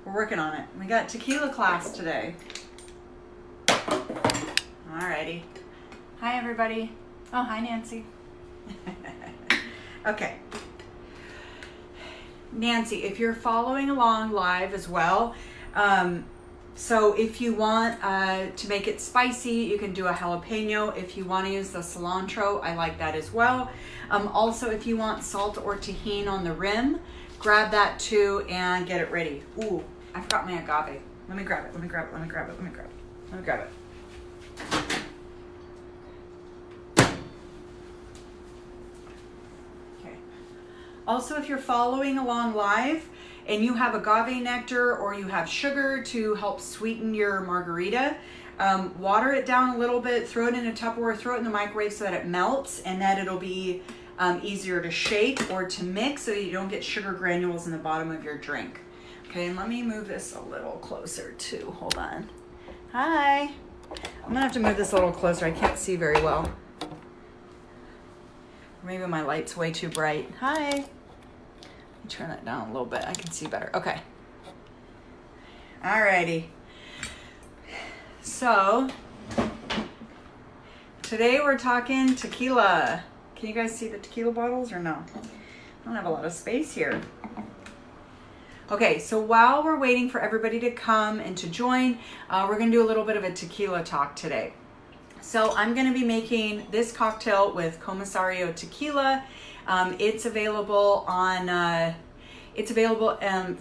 We're working on it. We got tequila class today. Alrighty. Hi, everybody. Oh, hi, Nancy. Okay. Nancy, if you're following along live as well, so if you want to make it spicy, you can do a jalapeno. If you want to use the cilantro, I like that as well. Also, if you want salt or tahini on the rim, grab that too and get it ready. Ooh, I forgot my agave. Let me grab it. Okay. Also, if you're following along live and you have agave nectar or you have sugar to help sweeten your margarita, water it down a little bit, throw it in a Tupperware, throw it in the microwave so that it melts, and that it'll be easier to shake or to mix so you don't get sugar granules in the bottom of your drink. Okay, and let me move this a little closer too. Hold on. Hi. I'm gonna have to move this a little closer. I can't see very well. Maybe my light's way too bright. Hi. Let me turn that down a little bit. I can see better. Okay. Alrighty. So, today we're talking tequila. Can you guys see the tequila bottles or no? I don't have a lot of space here. Okay, so while we're waiting for everybody to come and to join, we're gonna do a little bit of a tequila talk today. So I'm gonna be making this cocktail with Comisario tequila. It's available on,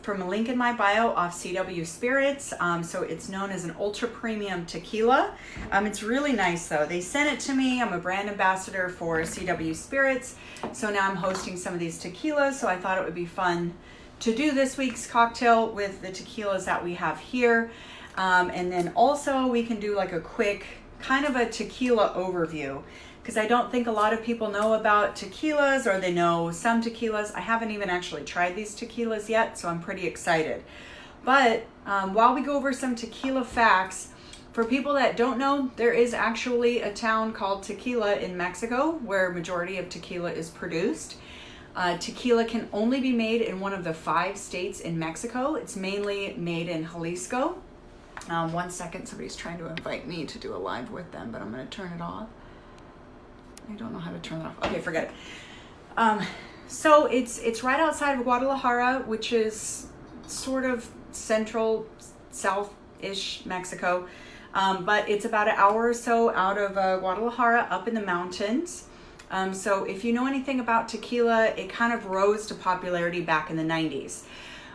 from a link in my bio off CW Spirits. So it's known as an ultra premium tequila. It's really nice though. They sent it to me. I'm a brand ambassador for CW Spirits. So now I'm hosting some of these tequilas. So I thought it would be fun to do this week's cocktail with the tequilas that we have here. And then also we can do like a quick kind of a tequila overview, because I don't think a lot of people know about tequilas, or they know some tequilas. I haven't even actually tried these tequilas yet, so I'm pretty excited. But while we go over some tequila facts, for people that don't know, there is actually a town called Tequila in Mexico where majority of tequila is produced. Tequila can only be made in one of the 5 states in Mexico. It's mainly made in Jalisco. 1 second, somebody's trying to invite me to do a live with them, but I'm going to turn it off. I don't know how to turn it off. Okay, forget it. So it's right outside of Guadalajara, which is sort of central, south-ish Mexico. But it's about an hour or so out of Guadalajara, up in the mountains. So if you know anything about tequila, it kind of rose to popularity back in the 90s.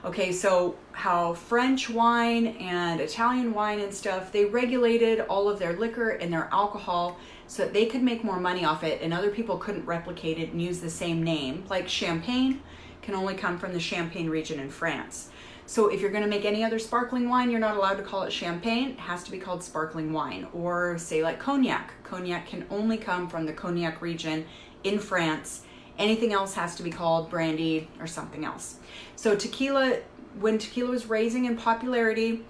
Okay, so how French wine and Italian wine and stuff, they regulated all of their liquor and their alcohol so that they could make more money off it and other people couldn't replicate it and use the same name. Like champagne can only come from the Champagne region in France. So if you're going to make any other sparkling wine, you're not allowed to call it champagne. It has to be called sparkling wine. Or say like cognac. Cognac can only come from the Cognac region in France. Anything else has to be called brandy or something else. So tequila, when tequila was raising in popularity,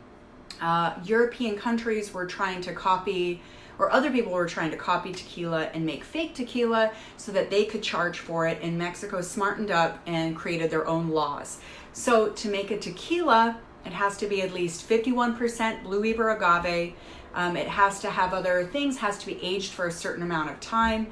European countries were trying to copy, or other people were trying to copy tequila and make fake tequila so that they could charge for it. And Mexico smartened up and created their own laws. So to make a tequila, it has to be at least 51% Blue Weber agave. It has to have other things, has to be aged for a certain amount of time.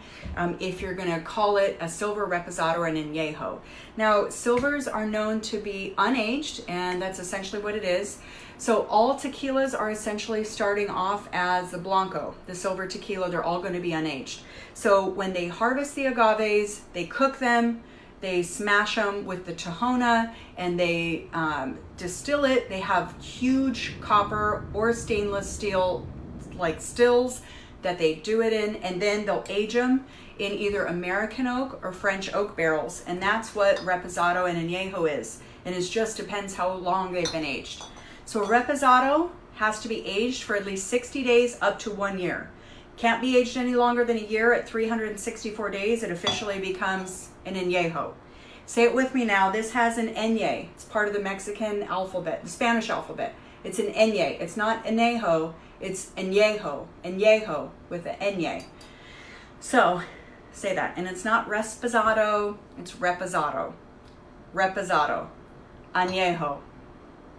If you're going to call it a silver, reposado, or an añejo. Now, silvers are known to be unaged, and that's essentially what it is. So all tequilas are essentially starting off as the blanco, the silver tequila. They're all going to be unaged. So when they harvest the agaves, they cook them, they smash them with the tahona, and they distill it. They have huge copper or stainless steel like stills that they do it in, and then they'll age them in either American oak or French oak barrels. And that's what reposado and añejo is. And it just depends how long they've been aged. So a reposado has to be aged for at least 60 days up to 1 year. Can't be aged any longer than a year. At 364 days, it officially becomes an añejo. Say it with me now. This has an ñ. It's part of the Mexican alphabet, the Spanish alphabet. It's an ñ. It's not añejo. It's añejo. Añejo with the ñ. So say that. And it's not reposado. It's reposado. Reposado. Añejo.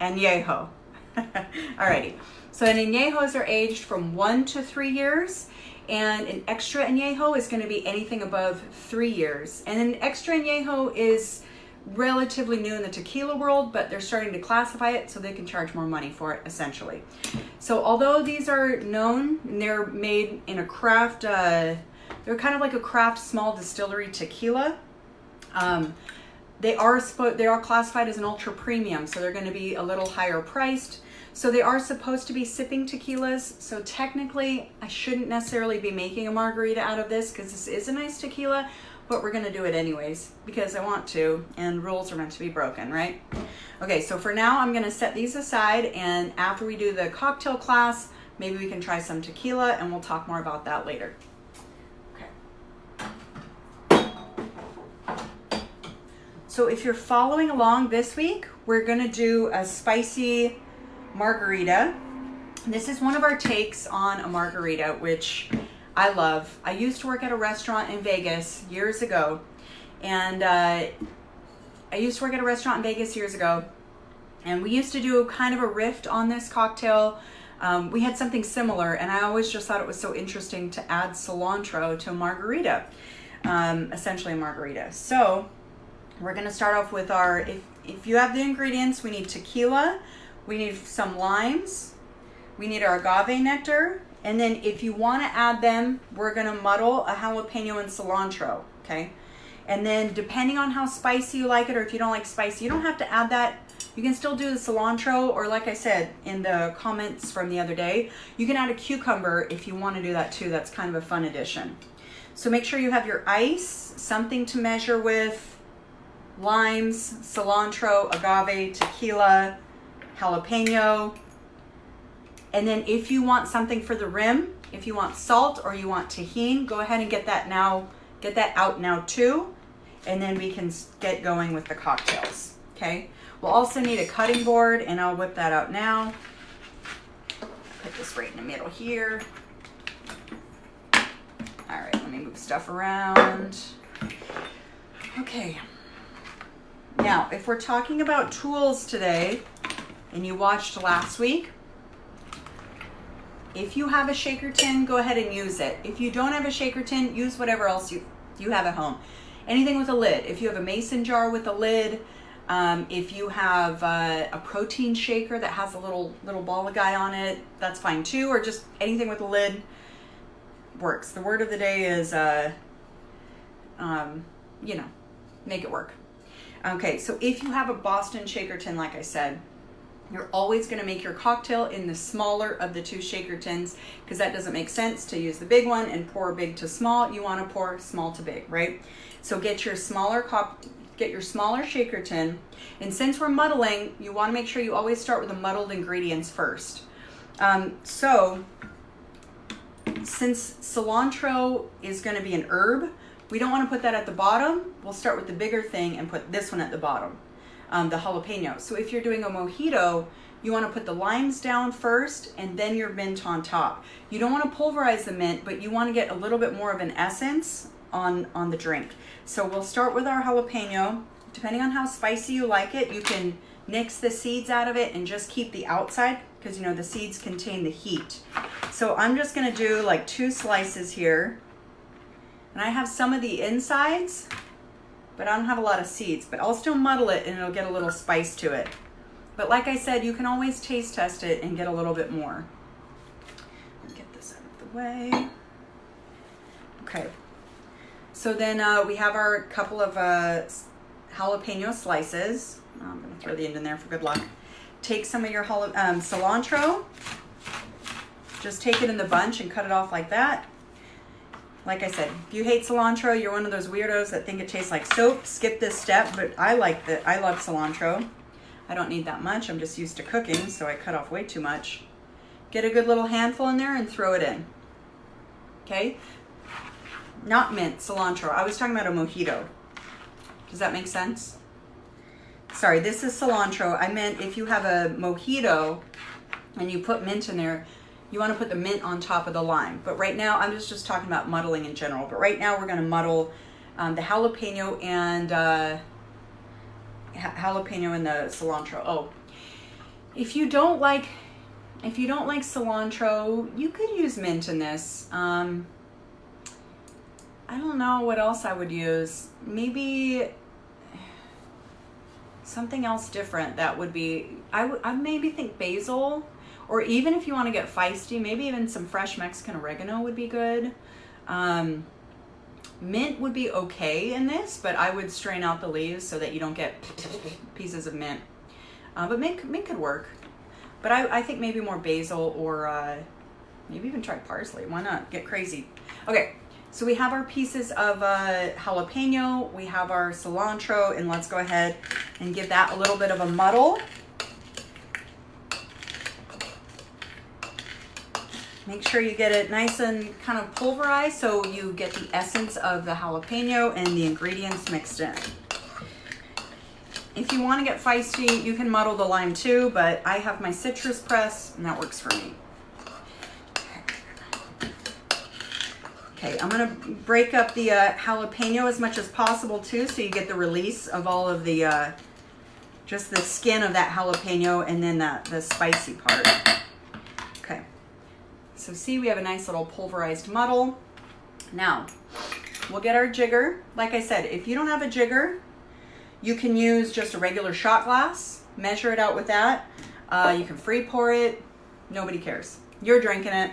Añejo. Alrighty. So an añejos are aged from 1 to 3 years, and an extra añejo is going to be anything above 3 years. And an extra añejo is relatively new in the tequila world, but they're starting to classify it so they can charge more money for it, essentially. So although these are known, and they're made in a craft, they're kind of like a craft small distillery tequila. They are classified as an ultra premium, so they're going to be a little higher priced. So they are supposed to be sipping tequilas. So technically, I shouldn't necessarily be making a margarita out of this because this is a nice tequila, but we're going to do it anyways because I want to, and rules are meant to be broken, right? Okay, so for now, I'm going to set these aside, and after we do the cocktail class, maybe we can try some tequila, and we'll talk more about that later. So if you're following along this week, we're going to do a spicy margarita. This is one of our takes on a margarita, which I love. I used to work at a restaurant in Vegas years ago, and we used to do kind of a riff on this cocktail. We had something similar, and I always just thought it was so interesting to add cilantro to a margarita, essentially a margarita. So we're going to start off with our, if you have the ingredients, we need tequila, we need some limes, we need our agave nectar, and then if you want to add them, we're going to muddle a jalapeno and cilantro, okay? And then depending on how spicy you like it, or if you don't like spicy, you don't have to add that. You can still do the cilantro, or like I said in the comments from the other day, you can add a cucumber if you want to do that too. That's kind of a fun addition. So make sure you have your ice, something to measure with, limes, cilantro, agave, tequila, jalapeno. And then if you want something for the rim, if you want salt or you want tahini, go ahead and get that out now too. And then we can get going with the cocktails, okay? We'll also need a cutting board, and I'll whip that out now. Put this right in the middle here. All right, let me move stuff around. Okay. Now, if we're talking about tools today, and you watched last week, if you have a shaker tin, go ahead and use it. If you don't have a shaker tin, use whatever else you have at home. Anything with a lid. If you have a mason jar with a lid, if you have a protein shaker that has a little ball of guy on it, that's fine too, or just anything with a lid works. The word of the day is, make it work. Okay, so if you have a Boston shaker tin, like I said, you're always going to make your cocktail in the smaller of the two shaker tins, because that doesn't make sense to use the big one and pour big to small. You want to pour small to big, right? So get your smaller shaker tin, and since we're muddling, you want to make sure you always start with the muddled ingredients first. So since cilantro is going to be an herb, we don't want to put that at the bottom. We'll start with the bigger thing and put this one at the bottom. The jalapeno. So if you're doing a mojito, you want to put the limes down first and then your mint on top. You don't want to pulverize the mint, but you want to get a little bit more of an essence on the drink. So we'll start with our jalapeno. Depending on how spicy you like it, you can nix the seeds out of it and just keep the outside, because the seeds contain the heat. So I'm just going to do like 2 slices here. And I have some of the insides, but I don't have a lot of seeds, but I'll still muddle it and it'll get a little spice to it. But like I said, you can always taste test it and get a little bit more. Get this out of the way. Okay. So then we have our couple of jalapeno slices. I'm going to throw the end in there for good luck. Take some of your cilantro. Just take it in the bunch and cut it off like that. Like I said, if you hate cilantro, you're one of those weirdos that think it tastes like soap, skip this step, but I love cilantro. I don't need that much. I'm just used to cooking, so I cut off way too much. Get a good little handful in there and throw it in. Okay? Not mint, cilantro. I was talking about a mojito. Does that make sense? Sorry, this is cilantro. I meant if you have a mojito and you put mint in there, you want to put the mint on top of the lime. But right now, I'm just talking about muddling in general. But right now, we're going to muddle the jalapeno and the cilantro. Oh, If you don't like cilantro, you could use mint in this. I don't know what else I would use. Maybe something else different. That would be, I maybe think basil, or even if you want to get feisty, maybe even some fresh Mexican oregano would be good. Mint would be okay in this, but I would strain out the leaves so that you don't get pieces of mint. But mint could work. But I think maybe more basil, or maybe even try parsley. Why not? Get crazy. Okay, so we have our pieces of jalapeno, we have our cilantro, and let's go ahead and give that a little bit of a muddle. Make sure you get it nice and kind of pulverized so you get the essence of the jalapeno and the ingredients mixed in. If you want to get feisty, you can muddle the lime too, but I have my citrus press and that works for me. Okay, I'm going to break up the jalapeno as much as possible too, so you get the release of all of the, just the skin of that jalapeno and then the spicy part. Okay, so see, we have a nice little pulverized muddle. Now, we'll get our jigger. Like I said, if you don't have a jigger, you can use just a regular shot glass, measure it out with that. You can free pour it, nobody cares. You're drinking it,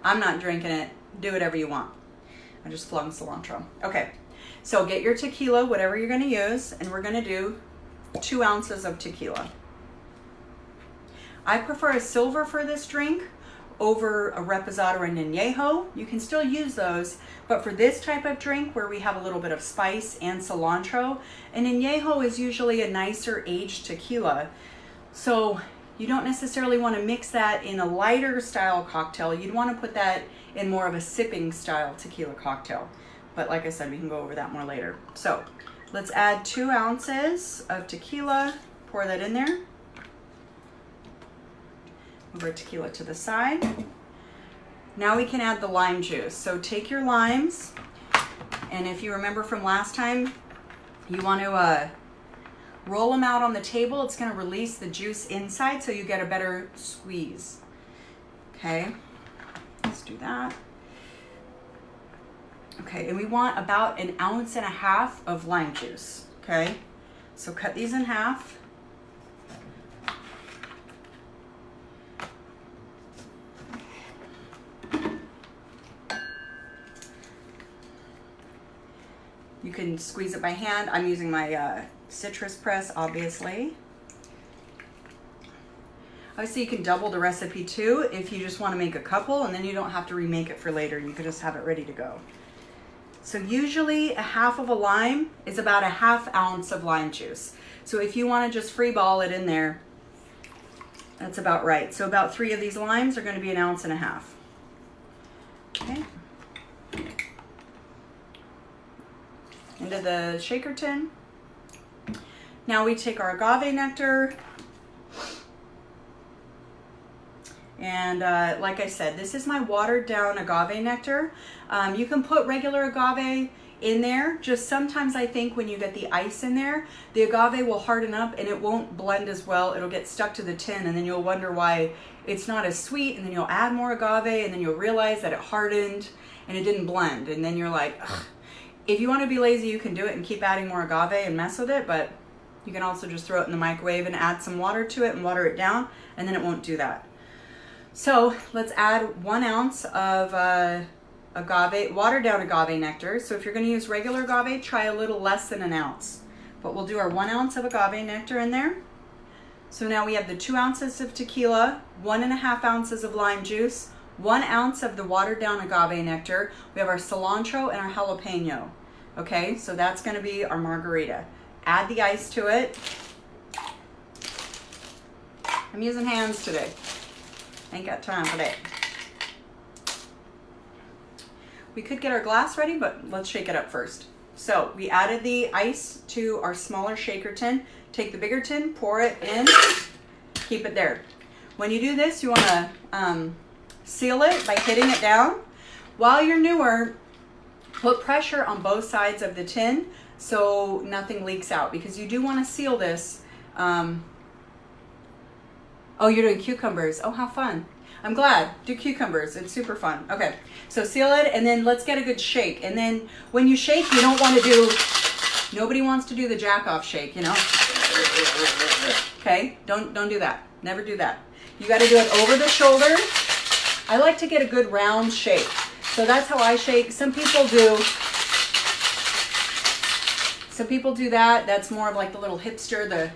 I'm not drinking it, do whatever you want. I just flung cilantro. Okay, so get your tequila, whatever you're gonna use, and we're gonna do 2 ounces of tequila. I prefer a silver for this drink over a reposado or an añejo. You can still use those, but for this type of drink where we have a little bit of spice and cilantro, an añejo is usually a nicer aged tequila. So you don't necessarily want to mix that in a lighter style cocktail. You'd want to put that in more of a sipping style tequila cocktail. But like I said, we can go over that more later. So let's add 2 ounces of tequila, pour that in there. Move our tequila to the side. Now we can add the lime juice. So take your limes, and if you remember from last time, you want to roll them out on the table. It's going to release the juice inside so you get a better squeeze. Okay, let's do that. Okay, and we want about 1.5 ounces of lime juice. Okay, so cut these in half. You can squeeze it by hand. I'm using my citrus press, obviously. Obviously, you can double the recipe too if you just want to make a couple, and then you don't have to remake it for later. You can just have it ready to go. So usually 1/2 of a lime is about 1/2 ounce of lime juice. So if you want to just free ball it in there, that's about right. So about 3 of these limes are going to be 1.5 ounces. Okay. Into the shaker tin. Now we take our agave nectar, and like I said, this is my watered down agave nectar. You can put regular agave in there, just sometimes I think when you get the ice in there, the agave will harden up and it won't blend as well. It'll get stuck to the tin, and then you'll wonder why it's not as sweet, and then you'll add more agave and then you'll realize that it hardened and it didn't blend, and then you're like, ugh. If you want to be lazy, you can do it and keep adding more agave and mess with it, but you can also just throw it in the microwave and add some water to it and water it down, and then it won't do that. So let's add 1 ounce of agave, watered down agave nectar. So if you're going to use regular agave, try a little less than 1 ounce. But we'll do our 1 ounce of agave nectar in there. So now we have the 2 ounces of tequila, 1.5 ounces of lime juice, 1 ounce of the watered down agave nectar. We have our cilantro and our jalapeno. Okay, so that's going to be our margarita. Add the ice to it. I'm using hands today. Ain't got time for that. We could get our glass ready, but let's shake it up first. So we added the ice to our smaller shaker tin. Take the bigger tin, pour it in, keep it there. When you do this, you want to seal it by hitting it down. While you're newer, put pressure on both sides of the tin so nothing leaks out, because you do want to seal this Oh, you're doing cucumbers. Oh, how fun. I'm glad. Do cucumbers. It's super fun. Okay, so seal it, and then let's get a good shake. And then when you shake, you don't want to do, nobody wants to do the jack off shake, you know? Okay, don't do that. Never do that. You got to do it over the shoulder. I like to get a good round shake. So that's how I shake. Some people do that. That's more of like the little hipster,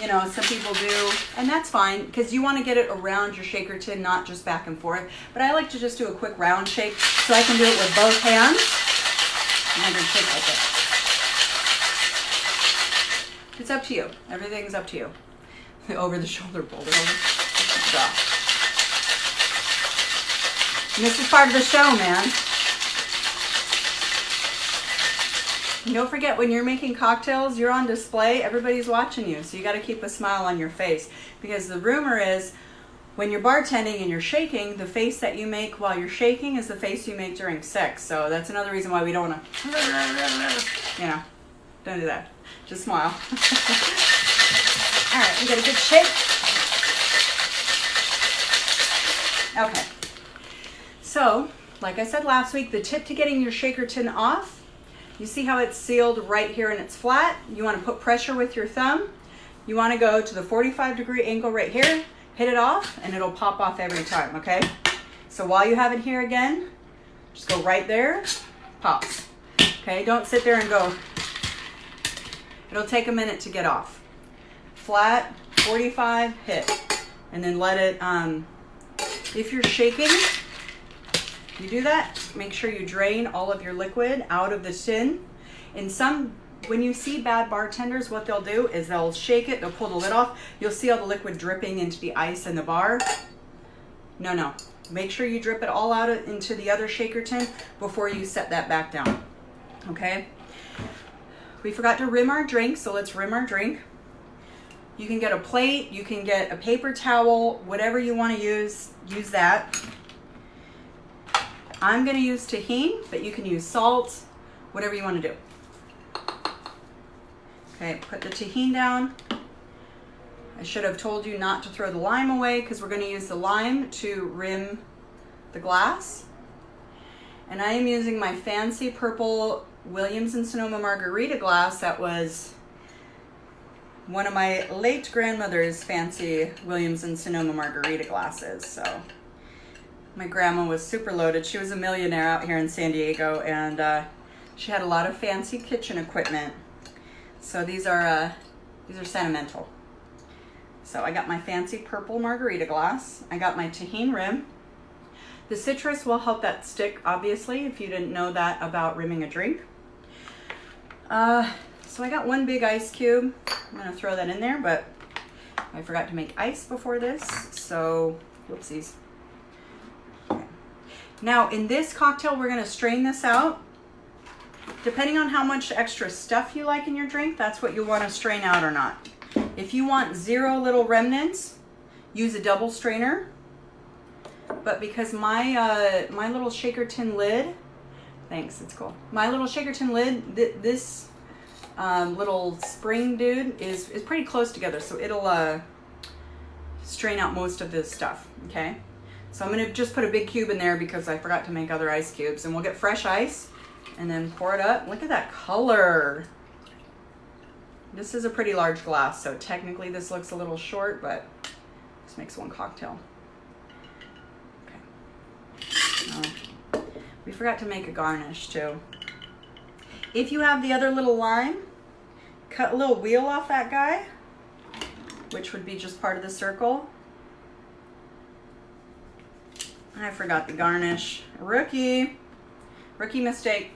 you know, some people do, and that's fine because you want to get it around your shaker tin, not just back and forth. But I like to just do a quick round shake so I can do it with both hands. And I can shake like that. It's up to you. Everything's up to you. The over the shoulder boulder. And this is part of the show, man. And don't forget, when you're making cocktails, you're on display, everybody's watching you. So you got to keep a smile on your face. Because the rumor is, when you're bartending and you're shaking, the face that you make while you're shaking is the face you make during sex. So that's another reason why we don't want to, you know, don't do that. Just smile. All right, we got a good shake. Okay. So, like I said last week, the tip to getting your shaker tin off, you see how it's sealed right here and it's flat? You want to put pressure with your thumb. You want to go to the 45-degree angle right here, hit it off, and it'll pop off every time, okay? So while you have it here again, just go right there, pops. Okay, don't sit there and go. It'll take a minute to get off. Flat, 45, hit. And then let it, if you're shaking, you do that, make sure you drain all of your liquid out of the tin. When you see bad bartenders, what they'll do is they'll shake it, they'll pull the lid off. You'll see all the liquid dripping into the ice in the bar. No. Make sure you drip it all out into the other shaker tin before you set that back down. Okay? We forgot to rim our drink, so let's rim our drink. You can get a plate, you can get a paper towel, whatever you want to use that. I'm going to use tahini, but you can use salt, whatever you want to do. Okay, put the tahini down. I should have told you not to throw the lime away because we're going to use the lime to rim the glass. And I am using my fancy purple Williams & Sonoma Margarita glass that was one of my late grandmother's fancy Williams & Sonoma Margarita glasses. So my grandma was super loaded. She was a millionaire out here in San Diego, and she had a lot of fancy kitchen equipment. So these are sentimental. So I got my fancy purple margarita glass. I got my tahini rim. The citrus will help that stick, obviously, if you didn't know that about rimming a drink. So I got one big ice cube. I'm gonna throw that in there, but I forgot to make ice before this, so whoopsies. Okay. Now in this cocktail, we're gonna strain this out. Depending on how much extra stuff you like in your drink, that's what you want to strain out or not. If you want 0 little remnants, use a double strainer. But because my little shaker tin lid, thanks, it's cool. My little shaker tin lid, this little spring dude is pretty close together, so it'll strain out most of this stuff, okay? So I'm gonna just put a big cube in there because I forgot to make other ice cubes, and we'll get fresh ice and then pour it up. Look at that color. This is a pretty large glass, so technically this looks a little short, but this makes one cocktail. Okay. Oh, we forgot to make a garnish too. If you have the other little lime, cut a little wheel off that guy, which would be just part of the circle. I forgot the garnish. Rookie mistake.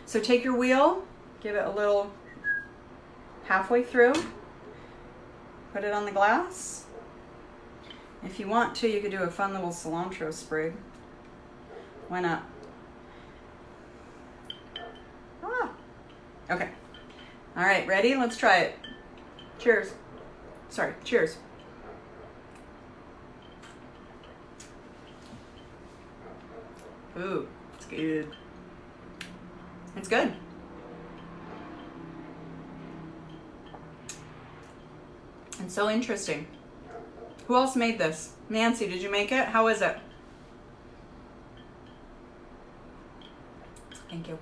So take your wheel, give it a little halfway through, put it on the glass. If you want to, you could do a fun little cilantro sprig. Why not? Ah. Okay. All right, ready? Let's try it. Cheers. Sorry, cheers. Ooh, it's good. It's good. It's so interesting. Who else made this? Nancy, did you make it? How is it? Thank you.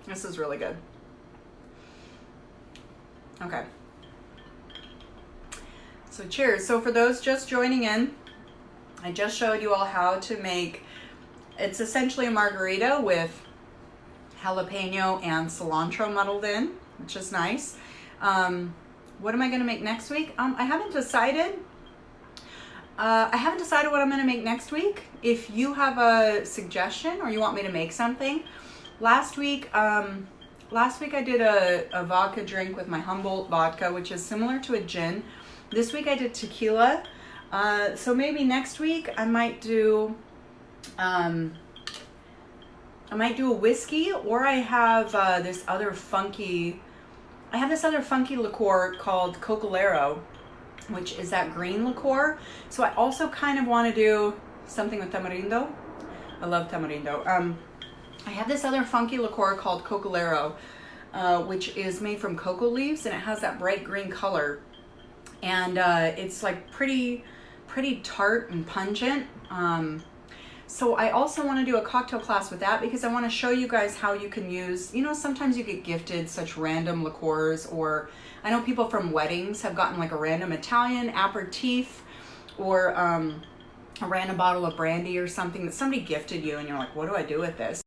This is really good. Okay. So cheers. So for those just joining in, I just showed you all how to make, it's essentially a margarita with jalapeno and cilantro muddled in, which is nice. What am I going to make next week? I haven't decided. I haven't decided what I'm going to make next week. If you have a suggestion or you want me to make something, last week I did a vodka drink with my Humboldt vodka, which is similar to a gin. This week I did tequila. So maybe next week I might do a whiskey, or I have this other funky liqueur called Cocalero, which is that green liqueur. So I also kind of want to do something with tamarindo. I love tamarindo. I have this other funky liqueur called Cocalero, which is made from cocoa leaves, and it has that bright green color. And it's like pretty tart and pungent. So I also want to do a cocktail class with that, because I want to show you guys how you can use, you know, sometimes you get gifted such random liqueurs, or I know people from weddings have gotten like a random Italian aperitif, or a random bottle of brandy or something that somebody gifted you, and you're like, what do I do with this?